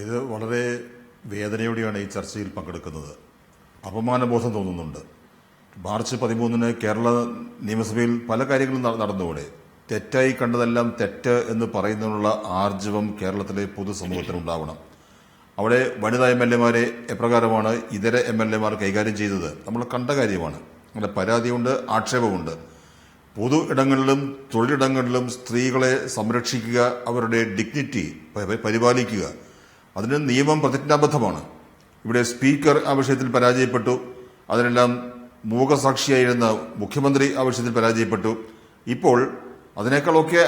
Speaker 9: ഇത് വളരെ വേദനയോടെയാണ് ഈ ചർച്ചയിൽ പങ്കെടുക്കുന്നത്. അപമാനബോധം തോന്നുന്നുണ്ട്. മാർച്ച് 13-ന് കേരള നിയമസഭയിൽ പല കാര്യങ്ങളും നടന്നുകൂടെ? തെറ്റായി കണ്ടതെല്ലാം തെറ്റ് എന്ന് പറയുന്നതിനുള്ള ആർജവം കേരളത്തിലെ പൊതുസമൂഹത്തിനുണ്ടാവണം. അവിടെ വനിതാ MLA-മാരെ എപ്രകാരമാണ് ഇതര MLA-മാർ കൈകാര്യം ചെയ്തത് നമ്മൾ കണ്ട കാര്യമാണ്. അങ്ങനെ പരാതിയുണ്ട്, ആക്ഷേപമുണ്ട്. പൊതു ഇടങ്ങളിലും തൊഴിലിടങ്ങളിലും സ്ത്രീകളെ സംരക്ഷിക്കുക, അവരുടെ ഡിഗ്നിറ്റി പരിപാലിക്കുക, അതിന് നിയമം പ്രതിജ്ഞാബദ്ധമാണ്. ഇവിടെ സ്പീക്കർ ആ വിഷയത്തിൽ പരാജയപ്പെട്ടു. അതിനെല്ലാം മൂകസാക്ഷിയായിരുന്ന മുഖ്യമന്ത്രി ആ വിഷയത്തിൽ പരാജയപ്പെട്ടു. ഇപ്പോൾ അതിനേക്കാളൊക്കെ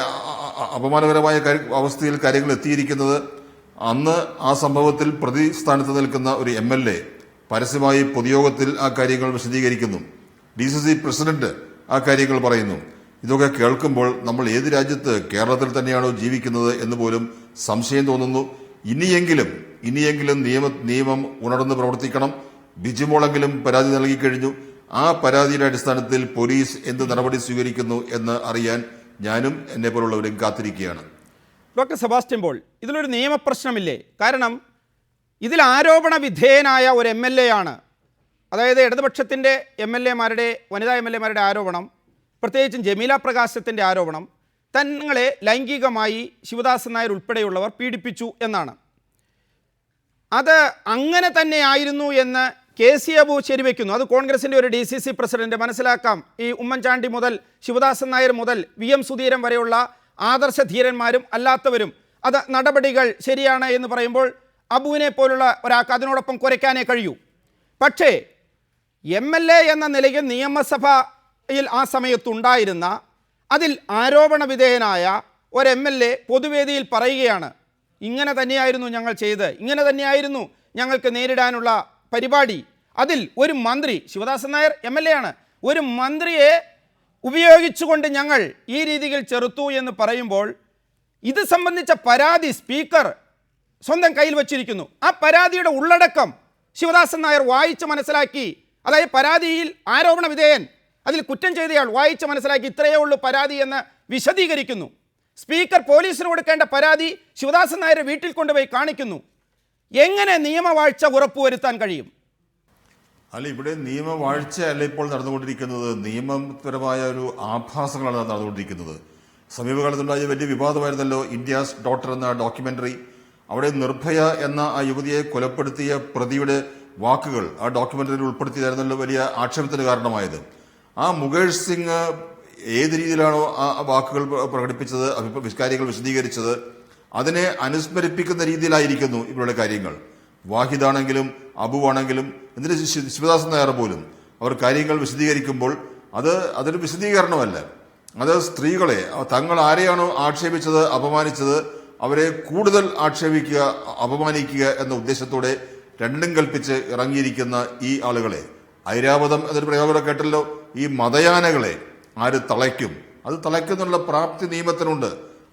Speaker 9: അപമാനകരമായ അവസ്ഥയിൽ കാര്യങ്ങൾ എത്തിയിരിക്കുന്നത്, അന്ന് ആ സംഭവത്തിൽ പ്രതിസ്ഥാനത്ത് നിൽക്കുന്ന ഒരു MLA പരസ്യമായി പൊതുയോഗത്തിൽ ആ കാര്യങ്ങൾ വിശദീകരിക്കുന്നു. DCC പ്രസിഡന്റ് ആ കാര്യങ്ങൾ പറയുന്നു. ഇതൊക്കെ കേൾക്കുമ്പോൾ നമ്മൾ ഏത് രാജ്യത്ത്, കേരളത്തിൽ തന്നെയാണോ ജീവിക്കുന്നത് എന്ന് പോലും സംശയം തോന്നുന്നു. ഇനിയെങ്കിലും നിയമം ഉണർന്ന് പ്രവർത്തിക്കണം. ബിജിമോളെങ്കിലും പരാതി നൽകിക്കഴിഞ്ഞു. ആ പരാതിയുടെ അടിസ്ഥാനത്തിൽ പോലീസ് എന്ത് നടപടി സ്വീകരിക്കുന്നു എന്ന് അറിയാൻ ഞാനും എന്നെ പോലുള്ളവരും കാത്തിരിക്കുകയാണ്.
Speaker 1: ഡോക്ടർ സെബാസ്റ്റ്യൻ പോൾ, ഇതിലൊരു നിയമപ്രശ്നമില്ലേ? കാരണം ഇതിൽ ആരോപണ വിധേയനായ ഒരു MLA ആണ്, അതായത് ഇടതുപക്ഷത്തിൻ്റെ വനിതാ എം എൽ എമാരുടെ ആരോപണം, പ്രത്യേകിച്ചും ജമീല പ്രകാശത്തിൻ്റെ ആരോപണം, തങ്ങളെ ലൈംഗികമായി ശിവദാസൻ നായർ ഉൾപ്പെടെയുള്ളവർ പീഡിപ്പിച്ചു എന്നാണ്. അത് അങ്ങനെ തന്നെയായിരുന്നു എന്ന് KC അബു ശരിവെക്കുന്നു. അത് കോൺഗ്രസിൻ്റെ ഒരു DCC പ്രസിഡന്റ് മനസ്സിലാക്കാം. ഈ ഉമ്മൻചാണ്ടി മുതൽ ശിവദാസൻ നായർ മുതൽ VM സുധീരൻ വരെയുള്ള ആദർശധീരന്മാരും അല്ലാത്തവരും അത് നടപടികൾ ശരിയാണ് എന്ന് പറയുമ്പോൾ അബുവിനെ പോലുള്ള ഒരാൾക്ക് അതിനോടൊപ്പം കുരയ്ക്കാനേ കഴിയൂ. പക്ഷേ MLA എന്ന നിലയിൽ നിയമസഭയിൽ ആ സമയത്തുണ്ടായിരുന്ന അതിൽ ആരോപണ വിധേയനായ ഒരു MLA പൊതുവേദിയിൽ പറയുകയാണ്, ഇങ്ങനെ തന്നെയായിരുന്നു ഞങ്ങൾ ചെയ്ത്, ഇങ്ങനെ തന്നെയായിരുന്നു ഞങ്ങൾക്ക് നേരിടാനുള്ള പരിപാടി. അതിൽ ഒരു മന്ത്രി, ശിവദാസൻ നായർ MLA ആണ്, ഒരു മന്ത്രിയെ ഉപയോഗിച്ചുകൊണ്ട് ഞങ്ങൾ ഈ രീതിയിൽ ചെറുത്തു എന്ന് പറയുമ്പോൾ ഇത് സംബന്ധിച്ച പരാതി സ്പീക്കർ സ്വന്തം കയ്യിൽ വച്ചിരിക്കുന്നു. ആ പരാതിയുടെ ഉള്ളടക്കം ശിവദാസൻ നായർ വായിച്ച് മനസ്സിലാക്കി, അതായത് പരാതിയിൽ ആരോപണ വിധേയൻ, അതിൽ കുറ്റം ചെയ്തയാൾ വായിച്ച് മനസ്സിലാക്കി ഇത്രയേ ഉള്ളൂ പരാതി എന്ന് വിശദീകരിക്കുന്നു. സ്പീക്കർ പോലീസിന് കൊടുക്കേണ്ട പരാതി ശിവദാസൻ നായരെ വീട്ടിൽ കൊണ്ടുപോയി കാണിക്കുന്നു. എങ്ങനെ നിയമവാഴ്ച ഉറപ്പുവരുത്താൻ കഴിയും?
Speaker 9: അല്ല, ഇവിടെ നിയമവാഴ്ചയല്ല ഇപ്പോൾ നടന്നുകൊണ്ടിരിക്കുന്നത്, നിയമപരമായ ഒരു ആഭാസങ്ങളാണ് നടന്നുകൊണ്ടിരിക്കുന്നത്. സമീപകാലത്തുണ്ടായ വലിയ വിവാദമായിരുന്നല്ലോ ഇന്ത്യാസ് ഡോട്ടർ എന്ന ഡോക്യുമെന്ററി. അവിടെ നിർഭയ എന്ന ആ യുവതിയെ കൊലപ്പെടുത്തിയ പ്രതിയുടെ വാക്കുകൾ ആ ഡോക്യുമെന്ററിയിൽ ഉൾപ്പെടുത്തിയതായിരുന്നല്ലോ വലിയ ആക്ഷേപത്തിന് കാരണമായത്. ആ മുകേഷ് സിംഗ് ഏത് രീതിയിലാണോ ആ വാക്കുകൾ പ്രകടിപ്പിച്ചത്, കാര്യങ്ങൾ വിശദീകരിച്ചത്, അതിനെ അനുസ്മരിപ്പിക്കുന്ന രീതിയിലായിരിക്കുന്നു ഇവരുടെ കാര്യങ്ങൾ. വാഹിദാണെങ്കിലും അബുവാണെങ്കിലും എന്തിന് ശിവദാസൻ നായർ പോലും അവർ കാര്യങ്ങൾ വിശദീകരിക്കുമ്പോൾ അതൊരു വിശദീകരണമല്ല. അത് സ്ത്രീകളെ, തങ്ങൾ ആരെയാണോ ആക്ഷേപിച്ചത്, അപമാനിച്ചത്, അവരെ കൂടുതൽ ആക്ഷേപിക്കുക, അപമാനിക്കുക എന്ന ഉദ്ദേശത്തോടെ രണ്ടും കൽപ്പിച്ച് ഇറങ്ങിയിരിക്കുന്ന ഈ ആളുകളെ, ഐരാവതം എന്നൊരു പ്രയോഗം കേട്ടല്ലോ, ഈ മതയാനകളെ ആര് തളയ്ക്കും? അത് തളയ്ക്കുന്നുള്ള പ്രാപ്തി നിയമത്തിനുണ്ട്.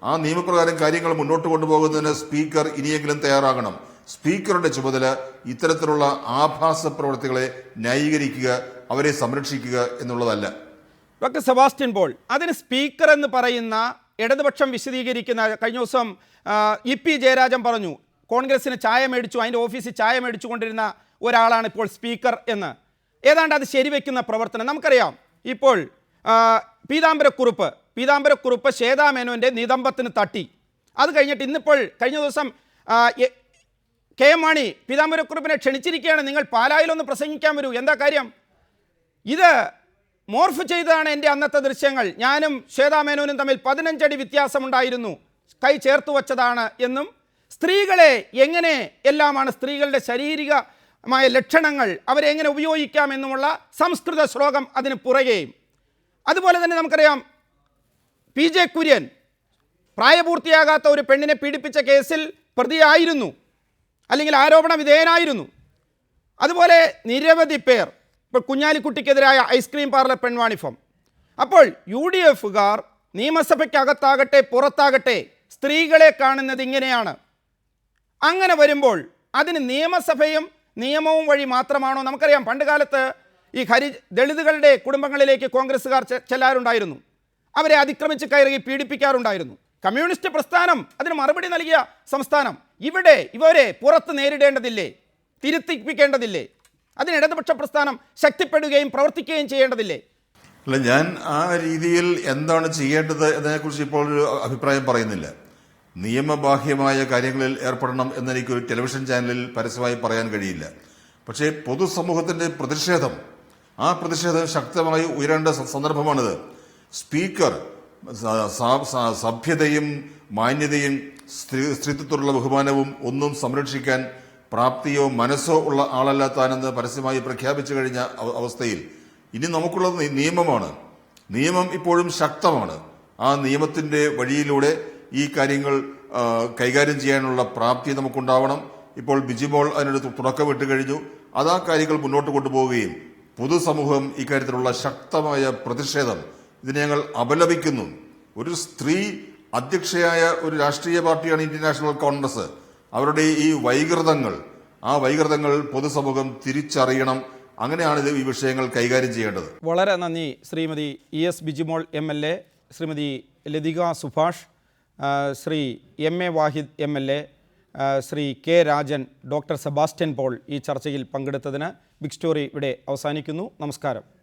Speaker 9: ആ നിയമപ്രകാരം കാര്യങ്ങൾ മുന്നോട്ട് കൊണ്ടുപോകുന്നതിന് സ്പീക്കർ ഇനിയെങ്കിലും തയ്യാറാകണം. സ്പീക്കറുടെ ചുമതല ഇത്തരത്തിലുള്ള ആഭാസ പ്രവൃത്തികളെ ന്യായീകരിക്കുക, അവരെ സംരക്ഷിക്കുക എന്നുള്ളതല്ല.
Speaker 1: ഡോക്ടർ സെബാസ്റ്റ്യൻ പോൾ, അതിന് സ്പീക്കർ എന്ന് പറയുന്ന ഇടതുപക്ഷം വിശദീകരിക്കുന്ന, കഴിഞ്ഞ ദിവസം EP ജയരാജൻ പറഞ്ഞു കോൺഗ്രസിന് ചായ മേടിച്ചു, അതിൻ്റെ ഓഫീസിൽ ചായ മേടിച്ചുകൊണ്ടിരുന്ന ഒരാളാണ് ഇപ്പോൾ സ്പീക്കർ എന്ന്. ഏതാണ്ട് അത് ശരിവെക്കുന്ന പ്രവർത്തനം നമുക്കറിയാം. ഇപ്പോൾ പീതാംബരക്കുറുപ്പ് ശ്വേതാ മേനോൻ്റെ നിതംബത്തിന് തട്ടി. അത് കഴിഞ്ഞിട്ട് ഇന്നിപ്പോൾ കഴിഞ്ഞ ദിവസം KM മാണി പീതാംബരക്കുറുപ്പിനെ ക്ഷണിച്ചിരിക്കുകയാണ്, നിങ്ങൾ പാലായിലൊന്ന് പ്രസംഗിക്കാൻ വരൂ. എന്താ കാര്യം? ഇത് മോർഫ് ചെയ്തതാണ് എൻ്റെ അന്നത്തെ ദൃശ്യങ്ങൾ, ഞാനും ശ്വേതാ മേനോനും തമ്മിൽ 15 അടി വ്യത്യാസമുണ്ടായിരുന്നു, കൈ ചേർത്ത് വച്ചതാണ് എന്നും, സ്ത്രീകളെ എങ്ങനെ എല്ലാമാണ് സ്ത്രീകളുടെ ശാരീരികമായ ലക്ഷണങ്ങൾ അവരെ എങ്ങനെ ഉപയോഗിക്കാമെന്നുമുള്ള സംസ്കൃത ശ്ലോകം അതിന് പുറകെയും. അതുപോലെ തന്നെ നമുക്കറിയാം PJ കുര്യൻ പ്രായപൂർത്തിയാകാത്ത ഒരു പെണ്ണിനെ പീഡിപ്പിച്ച കേസിൽ പ്രതിയായിരുന്നു, അല്ലെങ്കിൽ ആരോപണ വിധേയനായിരുന്നു. അതുപോലെ നിരവധി പേർ, ഇപ്പോൾ കുഞ്ഞാലിക്കുട്ടിക്കെതിരായ ഐസ്ക്രീം പാർലർ പെൺവാണിഫം. അപ്പോൾ UDFകാർ നിയമസഭയ്ക്കകത്താകട്ടെ പുറത്താകട്ടെ സ്ത്രീകളെ കാണുന്നത് ഇങ്ങനെയാണ്. അങ്ങനെ വരുമ്പോൾ അതിന് നിയമസഭയും നിയമവും വഴി മാത്രമാണോ? നമുക്കറിയാം പണ്ട് കാലത്ത് ഈ ദളിതുകളുടെ കുടുംബങ്ങളിലേക്ക് കോൺഗ്രസ്സുകാർ ചെല്ലാറുണ്ടായിരുന്നു, അവരെ അതിക്രമിച്ച് കയറി പീഡിപ്പിക്കാറുണ്ടായിരുന്നു. കമ്മ്യൂണിസ്റ്റ് പ്രസ്ഥാനം അതിന് മറുപടി നൽകിയ സംസ്ഥാനം. ഇവിടെ ഇവരെ പുറത്ത് നേരിടേണ്ടതില്ലേ? തിരുത്തിപ്പിക്കേണ്ടതില്ലേ? അതിന് ഇടതുപക്ഷ പ്രസ്ഥാനം ശക്തിപ്പെടുകയും പ്രവർത്തിക്കുകയും ചെയ്യേണ്ടതില്ലേ?
Speaker 9: അല്ല, ഞാൻ ആ രീതിയിൽ എന്താണ് ചെയ്യേണ്ടത് എന്നതിനെക്കുറിച്ച് ഇപ്പോൾ ഒരു അഭിപ്രായം പറയുന്നില്ല. നിയമബാഹ്യമായ കാര്യങ്ങളിൽ ഏർപ്പെടണം എന്നെനിക്കൊരു ടെലിവിഷൻ ചാനലിൽ പരസ്യമായി പറയാൻ കഴിയില്ല. പക്ഷേ പൊതുസമൂഹത്തിന്റെ പ്രതിഷേധം, ആ പ്രതിഷേധം ശക്തമായി ഉയരേണ്ട സന്ദർഭമാണിത്. സ്പീക്കർ സഭ്യതയും മാന്യതയും സ്ത്രീത്വത്തോടുള്ള ബഹുമാനവും ഒന്നും സംരക്ഷിക്കാൻ പ്രാപ്തിയോ മനസ്സോ ഉള്ള ആളല്ല താനെന്ന് പരസ്യമായി പ്രഖ്യാപിച്ചു കഴിഞ്ഞ അവസ്ഥയിൽ ഇനി നമുക്കുള്ളത് നിയമമാണ്. നിയമം ഇപ്പോഴും ശക്തമാണ്. ആ നിയമത്തിന്റെ വഴിയിലൂടെ ഈ കാര്യങ്ങൾ കൈകാര്യം ചെയ്യാനുള്ള പ്രാപ്തി നമുക്കുണ്ടാവണം. ഇപ്പോൾ ബിജിമോൾ അതിനൊരു തുടക്കമിട്ട് കഴിഞ്ഞു. അത് ആ കാര്യങ്ങൾ മുന്നോട്ട് കൊണ്ടുപോവുകയും പൊതുസമൂഹം ഇക്കാര്യത്തിലുള്ള ശക്തമായ പ്രതിഷേധം ഇതിനെ ഞങ്ങൾ അപലപിക്കുന്നു. ഒരു സ്ത്രീ അധ്യക്ഷയായ ഒരു രാഷ്ട്രീയ പാർട്ടിയാണ് ഇന്ത്യൻ നാഷണൽ കോൺഗ്രസ്. അവരുടെ ഈ വൈകൃതങ്ങൾ പൊതുസമൂഹം തിരിച്ചറിയണം. അങ്ങനെയാണ് ഈ വിഷയങ്ങൾ കൈകാര്യം ചെയ്യേണ്ടത്.
Speaker 1: വളരെ നന്ദി Shrimati ES Bijimol MLA, Shrimati Lathika Subhash, Shri MA Wahid MLA, Shri K Rajan, doctor Sebastian Paul ഈ ചർച്ചയിൽ പങ്കെടുത്തതിന്. ബിഗ് സ്റ്റോറി ഇവിടെ അവസാനിക്കുന്നു. നമസ്കാരം.